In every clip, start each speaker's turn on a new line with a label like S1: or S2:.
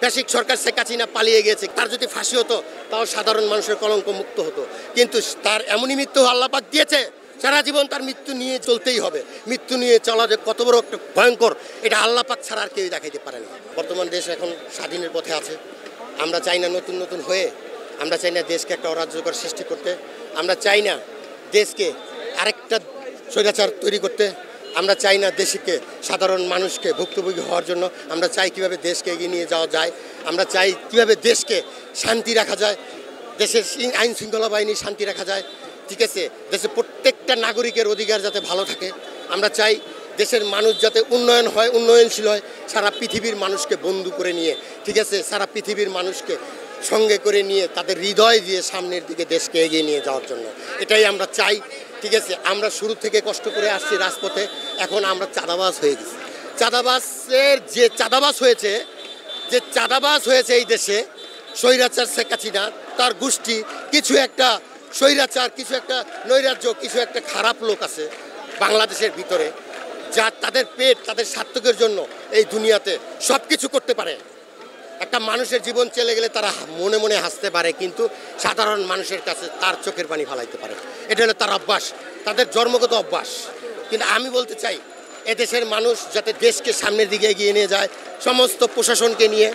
S1: Basic সরকার শেখ হাসিনা পালিয়ে গেছে, তার যদি ফাঁসি হতো তাও সাধারণ মানুষের কলঙ্ক মুক্ত হতো, কিন্তু তার এমনই মৃত্যু আল্লাহ পাক দিয়েছে সারা জীবন তার মৃত্যু নিয়ে চলতেই হবে। মৃত্যু নিয়ে চলা যে কত বড় একটা ভয়ঙ্কর, এটা আল্লাহ পাক ছাড়া আর কেউই দেখাইতে পারে না। বর্তমান দেশ এখন স্বাধীনের পথে আছে। আমরা চাই না নতুন নতুন হয়ে, আমরা চাই না দেশকে একটা অরাজকর সৃষ্টি করতে, আমরা চাই না দেশকে আরেকটা স্বৈরাচার তৈরি করতে, আমরা চাই না দেশকে সাধারণ মানুষকে ভুক্তভোগী হওয়ার জন্য, আমরা চাই কিভাবে দেশকে এগিয়ে নিয়ে যাওয়া যায়, আমরা চাই কিভাবে দেশকে শান্তি রাখা যায়, দেশের আইন শৃঙ্খলা বাহিনী শান্তি রাখা যায়, ঠিক আছে, দেশের প্রত্যেকটা নাগরিকের অধিকার যাতে ভালো থাকে, আমরা চাই দেশের মানুষ যাতে উন্নয়ন হয়, উন্নয়নশীল হয়, সারা পৃথিবীর মানুষকে বন্ধু করে নিয়ে, ঠিক আছে, সারা পৃথিবীর মানুষকে সঙ্গে করে নিয়ে তাদের হৃদয় দিয়ে সামনের দিকে দেশকে এগিয়ে নিয়ে যাওয়ার জন্য, এটাই আমরা চাই। ঠিক আছে, আমরা শুরু থেকে কষ্ট করে আসছি রাজপথে, এখন আমরা চাঁদাবাজ হয়ে গেছি। চাঁদাবাজের যে চাঁদাবাজ হয়েছে এই দেশে স্বৈরাচার শেখ হাসিনা, তার গোষ্ঠী, কিছু একটা স্বৈরাচার, কিছু একটা নৈরাজ্য, কিছু একটা খারাপ লোক আছে বাংলাদেশের ভিতরে, যা তাদের পেট, তাদের স্বার্থকের জন্য এই দুনিয়াতে সব কিছু করতে পারে। একটা মানুষের জীবন চলে গেলে তারা মনে মনে হাসতে পারে, কিন্তু সাধারণ মানুষের কাছে তার চোখের পানি ফালাইতে পারে। এটা হলো তার অভ্যাস, তাদের জন্মগত অভ্যাস। কিন্তু আমি বলতে চাই, এদেশের মানুষ যাতে দেশকে সামনের দিকে এগিয়ে নিয়ে যায়, সমস্ত প্রশাসনকে নিয়ে,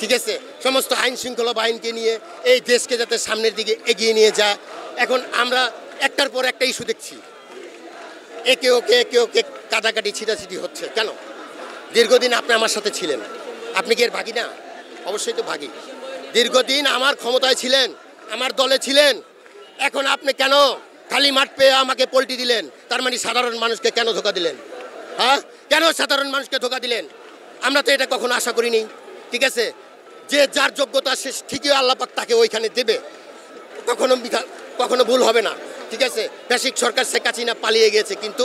S1: ঠিক আছে, সমস্ত আইন শৃঙ্খলা বাহিনীকে নিয়ে এই দেশকে যাতে সামনের দিকে এগিয়ে নিয়ে যায়। এখন আমরা একটার পর একটা ইস্যু দেখছি, একে ওকে কাটাকাটি ছিটাছিটি হচ্ছে। কেন? দীর্ঘদিন আপনি আমার সাথে ছিলেন, আপনি কি এর ভাগী না? অবশ্যই তো ভাগী। দীর্ঘদিন আমার ক্ষমতায় ছিলেন, আমার দলে ছিলেন, এখন আপনি কেন খালি মাঠ পেয়ে আমাকে পল্টি দিলেন? তার মানে সাধারণ মানুষকে কেন ধোকা দিলেন? হ্যাঁ, কেন সাধারণ মানুষকে ধোকা দিলেন? আমরা তো এটা কখনো আশা করিনি। ঠিক আছে, যে যার যোগ্যতা সে ঠিকই আল্লাহ পাক তাকে ওইখানে দেবে, কখনো ভুল হবে না। ঠিক আছে, বেসিক সরকার শেখ হাসিনা পালিয়ে গেছে, কিন্তু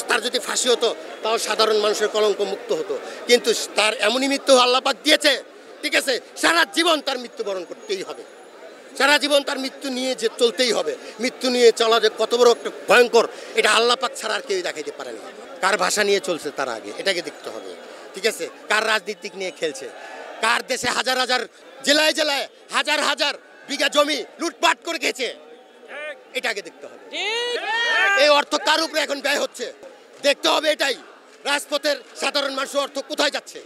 S1: তার যদি ফাঁসি হতো তাও সাধারণ মানুষের কলঙ্ক মুক্ত হতো, কিন্তু তার এমনই মৃত্যু আল্লাহ পাক দিয়েছে, ঠিক আছে, সারা জীবন তার মৃত্যুবরণ করতেই হবে, সারা জীবন তার মৃত্যু নিয়ে যে চলতেই হবে। মৃত্যু নিয়ে চলা যে কত বড় একটা ভয়ঙ্কর, এটা আল্লাহ পাক ছাড়া আর কেউই দেখাইতে পারে না। কার ভাষা নিয়ে চলছে তার আগে এটাকে দেখতে হবে। ঠিক আছে, কার রাজনীতিক নিয়ে খেলছে, কার দেশে হাজার হাজার জেলায় জেলায় হাজার হাজার বিঘা জমি লুটপাট করে খেয়েছে, এটাকে দেখতে হবে। এই অর্থ কার উপরে এখন ব্যয় হচ্ছে দেখতে হবে। এটাই রাজপথের সাধারণ মানুষের অর্থ কোথায় যাচ্ছে।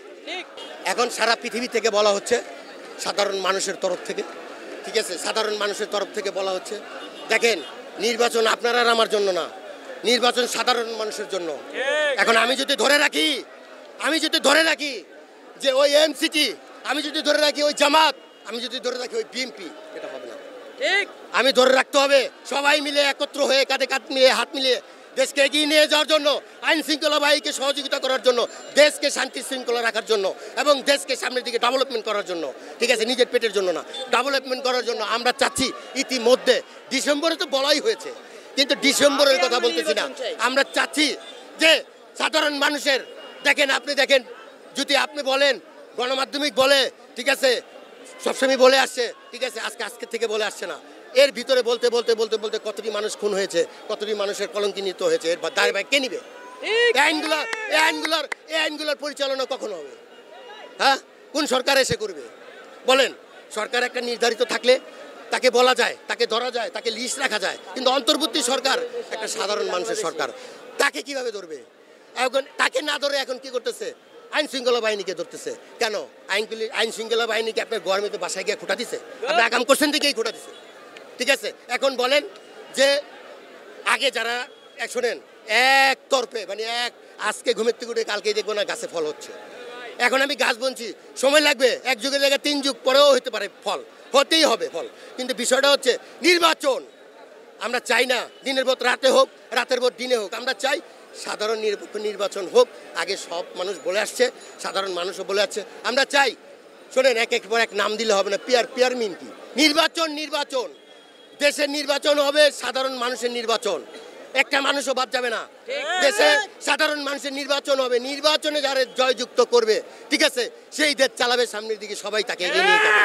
S1: এখন সারা পৃথিবী থেকে বলা হচ্ছে, সাধারণ মানুষের তরফ থেকে, ঠিক আছে, সাধারণ মানুষের তরফ থেকে বলা হচ্ছে, দেখেন নির্বাচন আপনার আর আমার জন্য না, নির্বাচন সাধারণ মানুষের জন্য। এখন আমি যদি ধরে রাখি যে ওই এমসিটি, আমি যদি ধরে রাখি ওই জামাত, আমি যদি ধরে রাখি ওই বিএনপি, এটা হবে না। আমি ধরে রাখতে হবে সবাই মিলে একত্র হয়ে কাঁধে কাঁধ মিলিয়ে হাত মিলিয়ে দেশকে এগিয়ে নিয়ে যাওয়ার জন্য, আইন শৃঙ্খলা বাহিনীকে সহযোগিতা করার জন্য, দেশকে শান্তি শৃঙ্খলা রাখার জন্য এবং দেশকে সামনের দিকে ডেভেলপমেন্ট করার জন্য। ঠিক আছে, নিজের পেটের জন্য না, ডেভেলপমেন্ট করার জন্য। আমরা চাচ্ছি, ইতিমধ্যে ডিসেম্বরে তো বলাই হয়েছে, কিন্তু ডিসেম্বরের কথা বলতেছি না, আমরা চাচ্ছি যে সাধারণ মানুষের, আপনি দেখেন, যদি আপনি বলেন, গণমাধ্যমিক বলে, ঠিক আছে, সবসময় বলে আসছে, ঠিক আছে, আজকে থেকে বলে আসছে না, এর ভিতরে বলতে বলতে বলতে বলতে কতটি মানুষ খুন হয়েছে, কতটি মানুষের কলঙ্কিত হয়েছে, এর দায় ভাই কে নিবে? এই আইনগুলোর পরিচালনা কখন হবে? হ্যাঁ, কোন সরকার এসে করবে বলেন? সরকার একটা নির্ধারিত থাকলে তাকে বলা যায়, তাকে ধরা যায়, তাকে লিস্ট রাখা যায়, কিন্তু অন্তর্বর্তী সরকার একটা সাধারণ মানুষের সরকার, তাকে কিভাবে ধরবে? এখন তাকে না ধরে এখন কি করতেছে? আইন শৃঙ্খলা বাহিনীকে ধরতেছে। কেন? আইন শৃঙ্খলা বাহিনীকে আপনার গভর্নমেন্টের বাসায় গিয়ে খোঁটা দিছে? আপনি আগাম কোশ্চেন থেকেই খোঁটা দিছে। ঠিক আছে, এখন বলেন যে আগে যারা শোনেন এক তরফে, মানে আজকে ঘুমের থেকে উঠে কালকেই দেখবো না গাছে ফল হচ্ছে, এখন আমি গাছ বুনছি, সময় লাগবে, এক যুগের জায়গায় 3 যুগ পরেও হতে পারে, ফল হতেই হবে ফল। কিন্তু বিষয়টা হচ্ছে নির্বাচন। আমরা চাই না দিনের পর রাতে হোক, রাতের পর দিনে হোক, আমরা চাই সাধারণ নিরপেক্ষ নির্বাচন হোক। আগে সব মানুষ বলে আসছে, সাধারণ মানুষও বলে আসছে, আমরা চাই। শোনেন, এক পর এক নাম দিলে হবে না। পিয়ার মিন কি? নির্বাচন। দেশের নির্বাচন হবে সাধারণ মানুষের নির্বাচন, একটা মানুষও বাদ যাবে না। দেশে সাধারণ মানুষের নির্বাচন হবে, নির্বাচনে যারা জয়যুক্ত করবে, ঠিক আছে, সেই দেশ চালাবে সামনের দিকে, সবাই তাকে এগিয়ে নিয়ে যাবে।